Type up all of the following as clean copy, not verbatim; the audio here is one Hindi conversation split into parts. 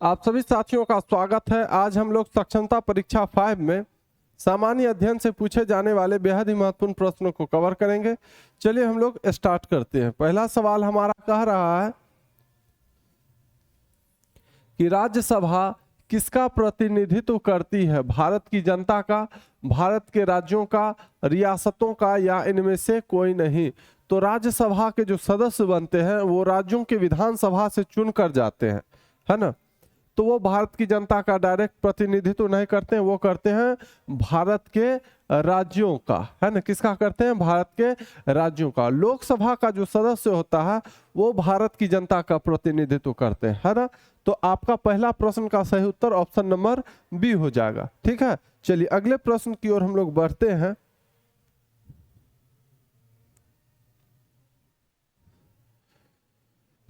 आप सभी साथियों का स्वागत है। आज हम लोग सक्षमता परीक्षा 5 में सामान्य अध्ययन से पूछे जाने वाले बेहद ही महत्वपूर्ण प्रश्नों को कवर करेंगे। चलिए हम लोग स्टार्ट करते हैं। पहला सवाल हमारा कह रहा है कि राज्यसभा किसका प्रतिनिधित्व करती है? भारत की जनता का, भारत के राज्यों का, रियासतों का, या इनमें से कोई नहीं? तो राज्यसभा के जो सदस्य बनते हैं वो राज्यों के विधानसभा से चुनकर जाते हैं, है ना। तो वो भारत की जनता का डायरेक्ट प्रतिनिधित्व नहीं करते हैं, वो करते हैं भारत के राज्यों का, है ना। किसका करते हैं? भारत के राज्यों का। लोकसभा का जो सदस्य होता है वो भारत की जनता का प्रतिनिधित्व करते हैं, है ना। तो आपका पहला प्रश्न का सही उत्तर ऑप्शन नंबर बी हो जाएगा। ठीक है, चलिए अगले प्रश्न की ओर हम लोग बढ़ते हैं।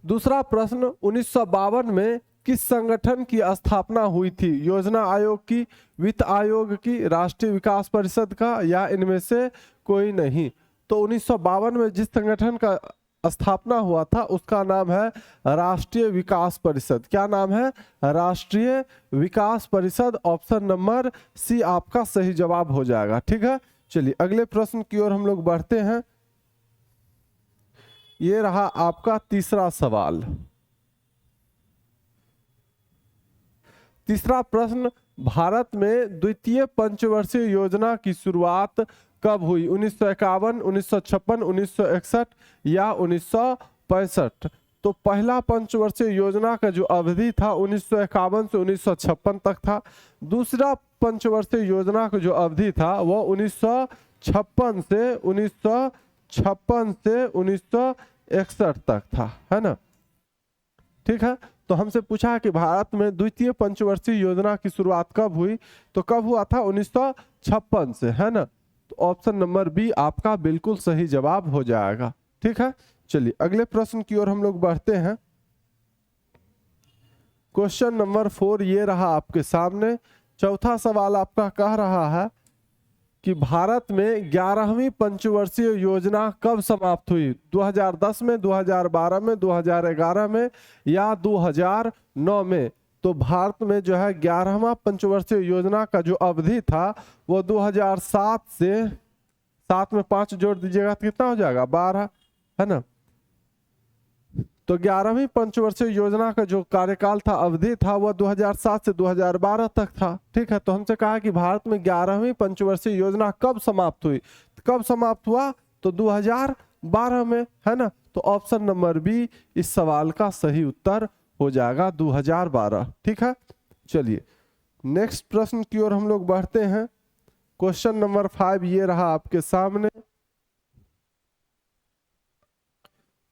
दूसरा प्रश्न, 1952 में किस संगठन की स्थापना हुई थी? योजना आयोग की, वित्त आयोग की, राष्ट्रीय विकास परिषद का, या इनमें से कोई नहीं? तो 1952 में जिस संगठन का स्थापना हुआ था उसका नाम है राष्ट्रीय विकास परिषद। क्या नाम है? राष्ट्रीय विकास परिषद। ऑप्शन नंबर सी आपका सही जवाब हो जाएगा। ठीक है, चलिए अगले प्रश्न की ओर हम लोग बढ़ते हैं। ये रहा आपका तीसरा सवाल। तीसरा प्रश्न, भारत में द्वितीय पंचवर्षीय योजना की शुरुआत कब हुई? 1951, 1956, 1961 या 1965? तो पहला पंचवर्षीय योजना का जो अवधि था 1951 से 1956 तक था। दूसरा पंचवर्षीय योजना का जो अवधि था वो 1956 से 1961 तक था, है ना। ठीक है, तो हमसे पूछा है कि भारत में द्वितीय पंचवर्षीय योजना की शुरुआत कब हुई? तो कब हुआ था? 1956 से, है ना। तो ऑप्शन नंबर बी आपका बिल्कुल सही जवाब हो जाएगा। ठीक है, चलिए अगले प्रश्न की ओर हम लोग बढ़ते हैं। क्वेश्चन नंबर 4 ये रहा आपके सामने। चौथा सवाल आपका कह रहा है कि भारत में 11वीं पंचवर्षीय योजना कब समाप्त हुई? 2010 में, 2012 में, 2011 में या 2009 में? तो भारत में जो है 11वां पंचवर्षीय योजना का जो अवधि था वो 2007 से, 7 में 5 जोड़ दीजिएगा तो कितना हो जाएगा? 12, है ना। तो 11वीं पंचवर्षीय योजना का जो कार्यकाल था, अवधि था, वह 2007 से 2012 तक था। ठीक है, तो हमसे कहा कि भारत में 11वीं पंचवर्षीय योजना कब समाप्त हुई? कब समाप्त हुआ? तो 2012 में, है ना। तो ऑप्शन नंबर बी इस सवाल का सही उत्तर हो जाएगा, 2012। ठीक है, चलिए नेक्स्ट प्रश्न की ओर हम लोग बढ़ते हैं। क्वेश्चन नंबर 5 ये रहा आपके सामने।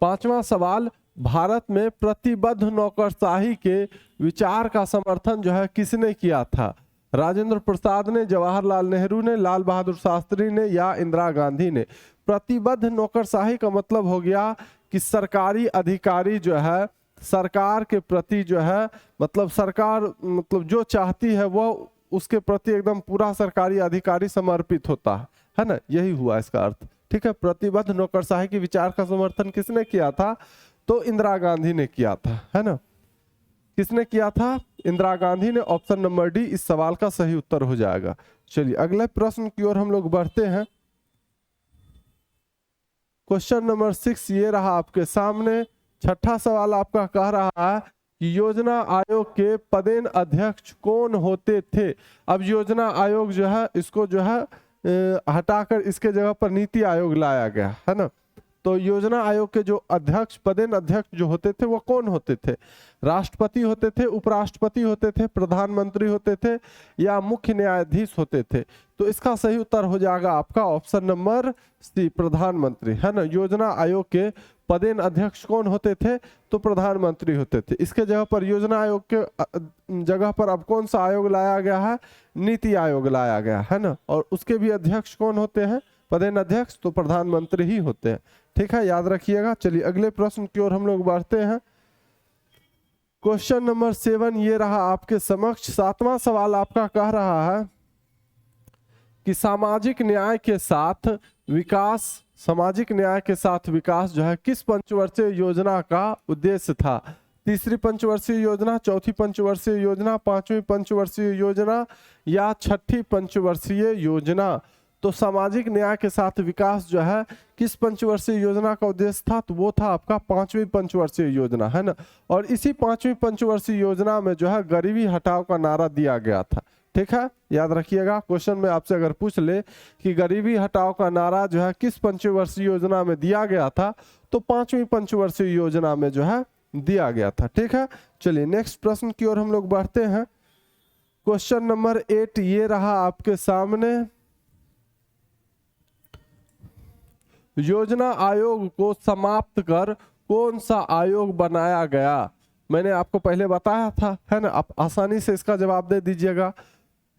पांचवा सवाल, भारत में प्रतिबद्ध नौकरशाही के विचार का समर्थन जो है किसने किया था? राजेंद्र प्रसाद ने, जवाहरलाल नेहरू ने, लाल बहादुर शास्त्री ने या इंदिरा गांधी ने? प्रतिबद्ध नौकरशाही का मतलब हो गया कि सरकारी अधिकारी जो है सरकार के प्रति जो है, मतलब सरकार मतलब जो चाहती है वो उसके प्रति एकदम पूरा सरकारी अधिकारी समर्पित होता है ना। यही हुआ इसका अर्थ। ठीक है, प्रतिबद्ध नौकरशाही के विचार का समर्थन किसने किया था? तो इंदिरा गांधी ने किया था, है ना। किसने किया था? इंदिरा गांधी ने। ऑप्शन नंबर डी इस सवाल का सही उत्तर हो जाएगा। चलिए अगले प्रश्न की ओर हम लोग बढ़ते हैं। क्वेश्चन नंबर 6 ये रहा आपके सामने। छठा सवाल आपका कह रहा है कि योजना आयोग के पदेन अध्यक्ष कौन होते थे? अब योजना आयोग जो है इसको जो है हटाकर इसके जगह पर नीति आयोग लाया गया, है ना। तो योजना आयोग के जो अध्यक्ष, पदेन अध्यक्ष जो होते थे वो कौन होते थे? राष्ट्रपति होते थे, उपराष्ट्रपति होते थे, प्रधानमंत्री होते थे या मुख्य न्यायाधीश होते थे? तो इसका सही उत्तर हो जाएगा आपका ऑप्शन नंबर सी, प्रधानमंत्री, है ना। योजना आयोग के पदेन अध्यक्ष कौन होते थे? तो प्रधानमंत्री होते थे। इसके जगह पर योजना आयोग के जगह पर अब कौन सा आयोग लाया गया है? नीति आयोग लाया गया, है ना। और उसके भी अध्यक्ष कौन होते हैं? पदेन अध्यक्ष तो प्रधानमंत्री ही होते हैं। ठीक है, याद रखिएगा। चलिए अगले प्रश्न की ओर हम लोग बढ़ते हैं। क्वेश्चन नंबर 7 ये रहा आपके समक्ष। सातवां सवाल आपका कह रहा है कि सामाजिक न्याय के साथ विकास जो है किस पंचवर्षीय योजना का उद्देश्य था? तीसरी पंचवर्षीय योजना, चौथी पंचवर्षीय योजना, पांचवी पंचवर्षीय योजना या छठी पंचवर्षीय योजना। तो सामाजिक न्याय के साथ विकास जो है किस पंचवर्षीय योजना का उद्देश्य था, तो वो था आपका पांचवी पंचवर्षीय योजना, है ना। और इसी पांचवी पंचवर्षीय योजना में जो है गरीबी हटाओ का नारा दिया गया था। ठीक है, याद रखिएगा, क्वेश्चन में आपसे अगर पूछ ले कि गरीबी हटाओ का नारा जो है किस पंचवर्षीय योजना में दिया गया था, तो पांचवी पंचवर्षीय योजना में जो है दिया गया था। ठीक है, चलिए नेक्स्ट प्रश्न की ओर हम लोग बढ़ते हैं। क्वेश्चन नंबर 8 ये रहा आपके सामने। योजना आयोग को समाप्त कर कौन सा आयोग बनाया गया। मैंने आपको पहले बताया था, है ना, आप आसानी से इसका जवाब दे दीजिएगा।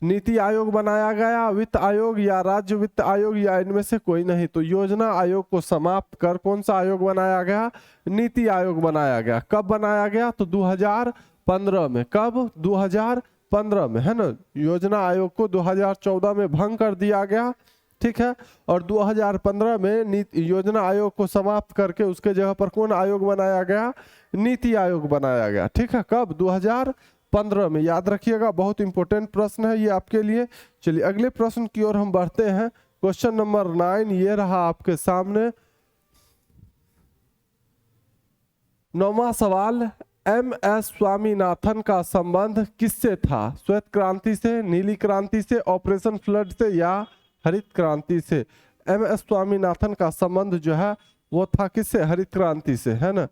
नीति आयोग बनाया गया, वित्त आयोग या राज्य वित्त आयोग या इनमें से कोई नहीं। तो योजना आयोग को समाप्त कर कौन सा आयोग बनाया गया, नीति आयोग बनाया गया। कब बनाया गया, तो 2015 में। कब, 2015 में, है ना। योजना आयोग को 2014 में भंग कर दिया गया। ठीक है, और 2015 में योजना आयोग को समाप्त करके उसके जगह पर कौन आयोग बनाया गया, नीति आयोग बनाया गया। ठीक है, कब, 2015 में। याद रखिएगा, बहुत इंपॉर्टेंट प्रश्न है ये आपके लिए। चलिए अगले प्रश्न की ओर हम बढ़ते हैं। क्वेश्चन नंबर 9 ये रहा आपके सामने। 9वां सवाल, MS स्वामीनाथन का संबंध किससे था, श्वेत क्रांति से, नीली क्रांति से, ऑपरेशन फ्लड से या हरित क्रांति से। MS स्वामीनाथन का संबंध जो है वो था किससे, हरित क्रांति से, है ना।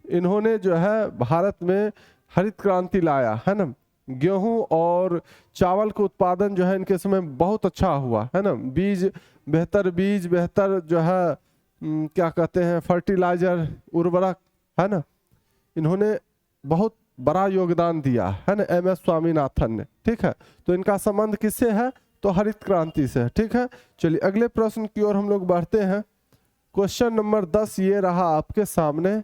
इन्होंने जो है भारत में हरित क्रांति लाया, है ना। गेहूं और चावल का उत्पादन जो है इनके समय बहुत अच्छा हुआ, है ना। बीज बेहतर जो है क्या कहते हैं, फर्टिलाइजर, उर्वरक, है ना। इन्होंने बहुत बड़ा योगदान दिया, है ना, MS स्वामीनाथन ने। ठीक है, तो इनका संबंध किससे है, तो हरित क्रांति से। ठीक है, चलिए अगले प्रश्न की ओर हम लोग बढ़ते हैं। क्वेश्चन नंबर 10 ये रहा आपके सामने।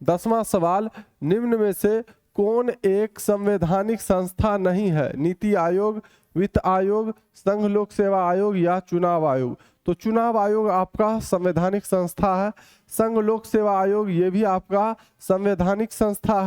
10वां सवाल, निम्न में से कौन एक संवैधानिक संस्था नहीं है, नीति आयोग, वित्त आयोग, संघ लोक सेवा आयोग या चुनाव आयोग। तो चुनाव आयोग आपका संवैधानिक संस्था है, संघ लोक सेवा आयोग ये भी आपका संवैधानिक संस्था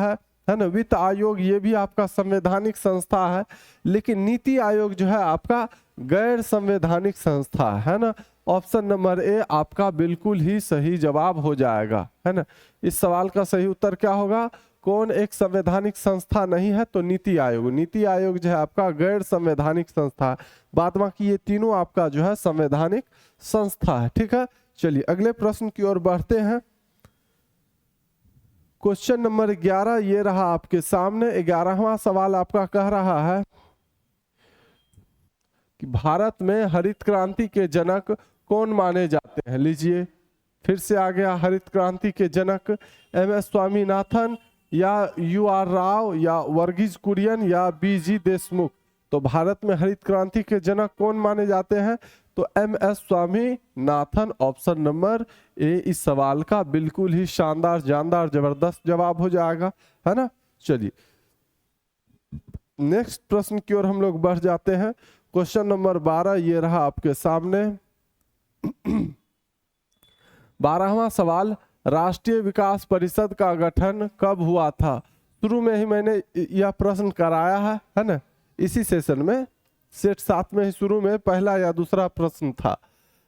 है ना। वित्त आयोग ये भी आपका संवैधानिक संस्था है, लेकिन नीति आयोग जो है आपका गैर संवैधानिक संस्था है ना। ऑप्शन नंबर ए आपका बिल्कुल ही सही जवाब हो जाएगा, है ना। इस सवाल का सही उत्तर क्या होगा, कौन एक संवैधानिक संस्था नहीं है, तो नीति आयोग। नीति आयोग जो है आपका गैर संवैधानिक संस्था है। बाद बाकी ये तीनों आपका जो है संवैधानिक संस्था है। ठीक है, चलिए अगले प्रश्न की ओर बढ़ते हैं। क्वेश्चन नंबर 11 ये रहा आपके सामने। 11वां सवाल आपका कह रहा है कि भारत में हरित क्रांति के जनक कौन माने जाते हैं। लीजिए फिर से आ गया, हरित क्रांति के जनक MS स्वामीनाथन या UR राव या वर्गीज कुरियन या BG देशमुख। तो भारत में हरित क्रांति के जनक कौन माने जाते हैं, तो MS Swaminathan. Option number A इस सवाल का बिल्कुल ही शानदार, जानदार, जबरदस्त जवाब हो जाएगा, है ना। चलिए नेक्स्ट प्रश्न की ओर हम लोग बढ़ जाते हैं। क्वेश्चन नंबर 12 ये रहा आपके सामने। 12वां सवाल, राष्ट्रीय विकास परिषद का गठन कब हुआ था। शुरू में ही मैंने यह प्रश्न कराया है ना, इसी सेशन में, सेट 7 में ही शुरू में पहला या दूसरा प्रश्न था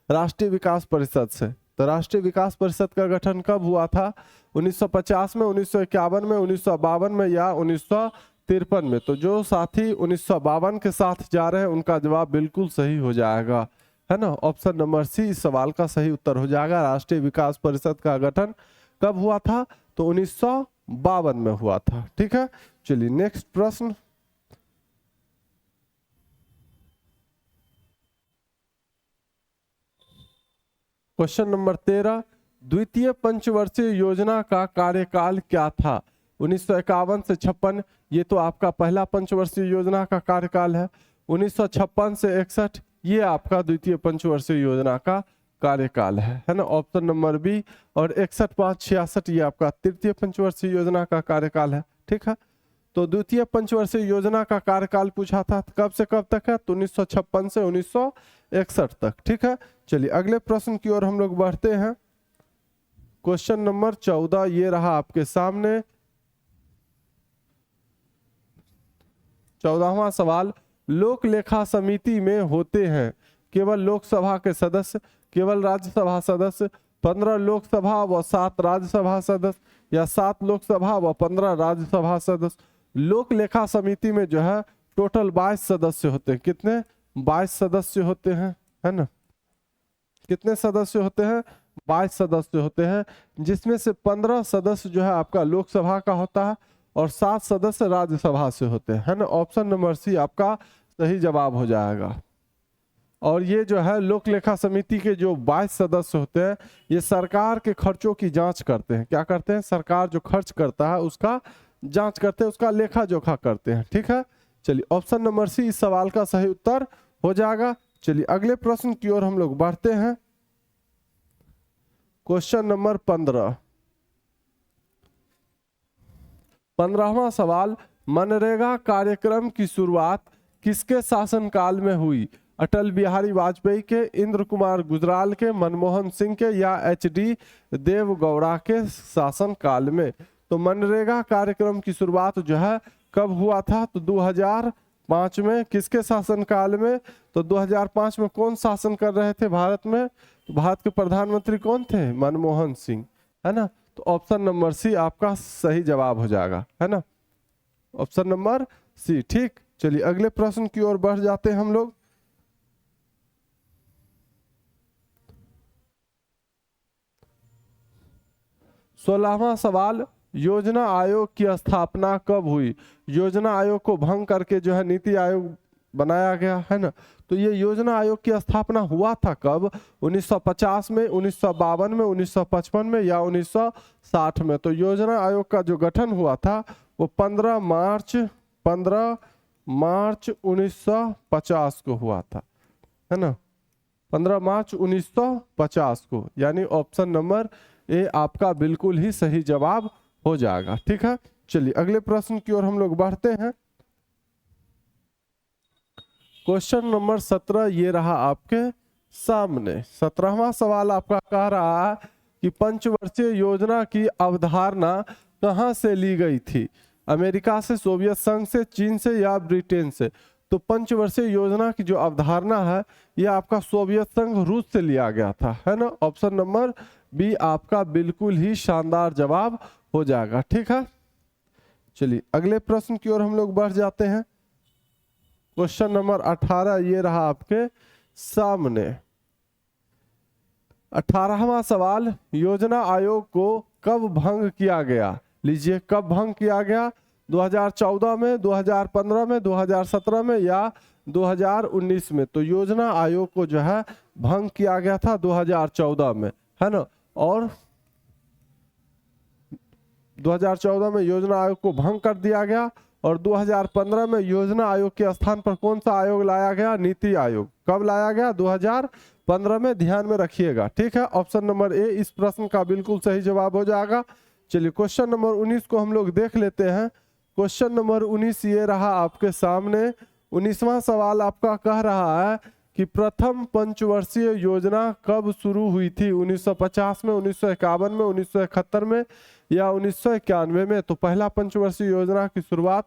राष्ट्रीय विकास परिषद से। तो राष्ट्रीय विकास परिषद का गठन कब हुआ था, 1950 में, 1951 में, 1952 में या 1953 में। तो जो साथी 1952 के साथ जा रहे हैं उनका जवाब बिल्कुल सही हो जाएगा, है ना। ऑप्शन नंबर सी इस सवाल का सही उत्तर हो जाएगा। राष्ट्रीय विकास परिषद का गठन कब हुआ था, तो 1952 में हुआ था। ठीक है, चलिए नेक्स्ट प्रश्न। क्वेश्चन नंबर 13, द्वितीय पंचवर्षीय योजना का कार्यकाल क्या था। 1951 से 56 ये तो आपका पहला पंचवर्षीय योजना का कार्यकाल है। 1956 से 61 ये आपका द्वितीय पंचवर्षीय योजना का कार्यकाल है ना। Option number B. और 61, 5, 66 ये आपका तृतीय पंचवर्षीय योजना का कार्यकाल है। ठीक है, तो द्वितीय पंचवर्षीय योजना का कार्यकाल पूछा था, कब से कब तक है, तो 1956 से 1961 तक। ठीक है, चलिए अगले प्रश्न की ओर हम लोग बढ़ते हैं। क्वेश्चन नंबर 14 ये रहा आपके सामने। 14वां सवाल, लोक लेखा समिति में होते हैं केवल लोकसभा के सदस्य, केवल राज्यसभा सदस्य, 15 लोकसभा व 7 राज्यसभा सदस्य, या 7 लोकसभा व 15 राज्यसभा सदस्य। लोक लेखा समिति में जो है टोटल 22 सदस्य होते हैं। कितने? 22 सदस्य होते हैं, है ना। कितने सदस्य होते हैं? 22 सदस्य होते हैं, जिसमें से 15 सदस्य जो है आपका लोकसभा का होता है और 7 सदस्य राज्यसभा से होते हैं, है ना। ऑप्शन नंबर सी आपका सही जवाब हो जाएगा। और ये जो है लोक लेखा समिति के जो 22 सदस्य होते हैं, ये सरकार के खर्चों की जांच करते हैं। क्या करते हैं? सरकार जो खर्च करता है उसका जांच करते हैं, उसका लेखा जोखा करते हैं, ठीक है। चलिए ऑप्शन नंबर सी इस सवाल का सही उत्तर हो जाएगा। चलिए अगले प्रश्न की ओर हम लोग बढ़ते हैं। Question number 15। 15वां सवाल, मनरेगा कार्यक्रम की शुरुआत किसके शासनकाल में हुई? अटल बिहारी वाजपेयी के, इंद्र कुमार गुजराल के, मनमोहन सिंह के, या एचडी देवगौड़ा के शासनकाल में? तो मनरेगा कार्यक्रम की शुरुआत जो है कब हुआ था? तो 2005 में। किसके शासनकाल में? तो 2005 में कौन शासन कर रहे थे भारत में? तो भारत के प्रधानमंत्री कौन थे? मनमोहन सिंह, है ना। तो ऑप्शन नंबर सी आपका सही जवाब हो जाएगा, है ना। ऑप्शन नंबर सी, ठीक। चलिए अगले प्रश्न की ओर बढ़ जाते हैं हम लोग। सोलहवां सवाल, योजना आयोग की स्थापना कब हुई? योजना आयोग को भंग करके जो है नीति आयोग बनाया गया, है ना। तो ये योजना आयोग की स्थापना हुआ था कब? 1950 में, 1952 में, 1955 में, या 1960 में? तो योजना आयोग का जो गठन हुआ था वो 15 मार्च 1950 को हुआ था, है ना। 15 मार्च 1950 को, यानी ऑप्शन नंबर ए आपका बिल्कुल ही सही जवाब हो जाएगा, ठीक है। चलिए अगले प्रश्न की ओर हम लोग बढ़ते हैं। क्वेश्चन नंबर 17 ये रहा आपके सामने। 17वां सवाल आपका कह रहा है कि पंचवर्षीय योजना की अवधारणा कहां से ली गई थी? अमेरिका से, सोवियत संघ से, चीन से, या ब्रिटेन से? तो पंचवर्षीय योजना की जो अवधारणा है ये आपका सोवियत संघ, रूस से लिया गया था, है ना। ऑप्शन नंबर बी आपका बिल्कुल ही शानदार जवाब हो जाएगा, ठीक है। चलिए अगले प्रश्न की ओर हम लोग बढ़ जाते हैं। क्वेश्चन नंबर 18 ये रहा आपके सामने। 18वां सवाल, योजना आयोग को कब भंग किया गया? लीजिए कब भंग किया गया? 2014 में, 2015 में, 2017 में, या 2019 में? तो योजना आयोग को जो है भंग किया गया था 2014 में, है ना। और 2014 में योजना आयोग को भंग कर दिया गया और 2015 में योजना आयोग के स्थान पर कौन सा आयोग लाया गया? नीति आयोग। कब लाया गया? 2015 में, ध्यान में रखिएगा, ठीक है। ऑप्शन नंबर ए इस प्रश्न का बिल्कुल सही जवाब हो जाएगा। चलिए क्वेश्चन नंबर 19 को हम लोग देख लेते हैं। क्वेश्चन नंबर 19 ये रहा आपके सामने। 19वां सवाल आपका कह रहा है कि प्रथम पंचवर्षीय योजना कब शुरू हुई थी? 1950 में, 1951 में, 1971 में, या 1991 में? तो पहला पंचवर्षीय योजना की शुरुआत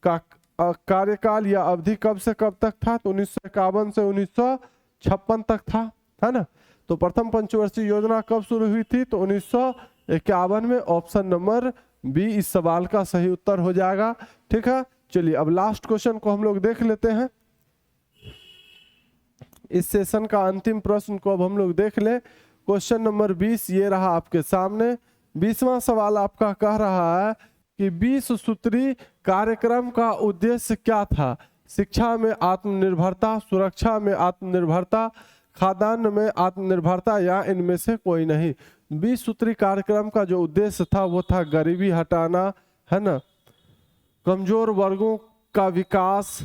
का कार्यकाल या अवधि कब से कब तक था? तो 1951 से 1956 तक था, है ना। तो प्रथम पंचवर्षीय योजना कब शुरू हुई थी? तो 1951 में। ऑप्शन नंबर बी इस सवाल का सही उत्तर हो जाएगा, ठीक है। चलिए अब लास्ट क्वेश्चन को हम लोग देख लेते हैं। इस सेशन का अंतिम प्रश्न को अब हम लोग देख ले। क्वेश्चन नंबर 20 ये रहा आपके सामने। 20वां सवाल आपका कह रहा है कि 20 सूत्री कार्यक्रम का उद्देश्य क्या था? शिक्षा में आत्मनिर्भरता, सुरक्षा में आत्मनिर्भरता, खाद्यान्न में आत्मनिर्भरता, या इनमें से कोई नहीं? 20 सूत्री कार्यक्रम का जो उद्देश्य था वो था गरीबी हटाना, है ना, कमजोर वर्गों का विकास,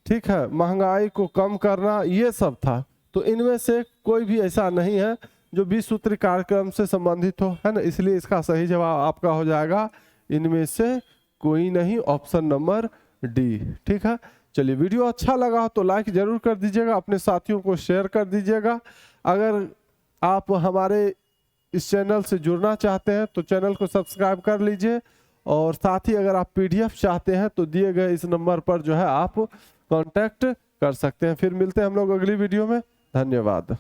ठीक है, महंगाई को कम करना, ये सब था। तो इनमें से कोई भी ऐसा नहीं है जो 20 सूत्री कार्यक्रम से संबंधित हो, है ना। इसलिए इसका सही जवाब आपका हो जाएगा इनमें से कोई नहीं, ऑप्शन नंबर डी, ठीक है। चलिए वीडियो अच्छा लगा तो लाइक जरूर कर दीजिएगा, अपने साथियों को शेयर कर दीजिएगा। अगर आप हमारे इस चैनल से जुड़ना चाहते हैं तो चैनल को सब्सक्राइब कर लीजिए, और साथ ही अगर आप PDF चाहते हैं तो दिए गए इस नंबर पर जो है आप कांटेक्ट कर सकते हैं। फिर मिलते हैं हम लोग अगली वीडियो में। धन्यवाद।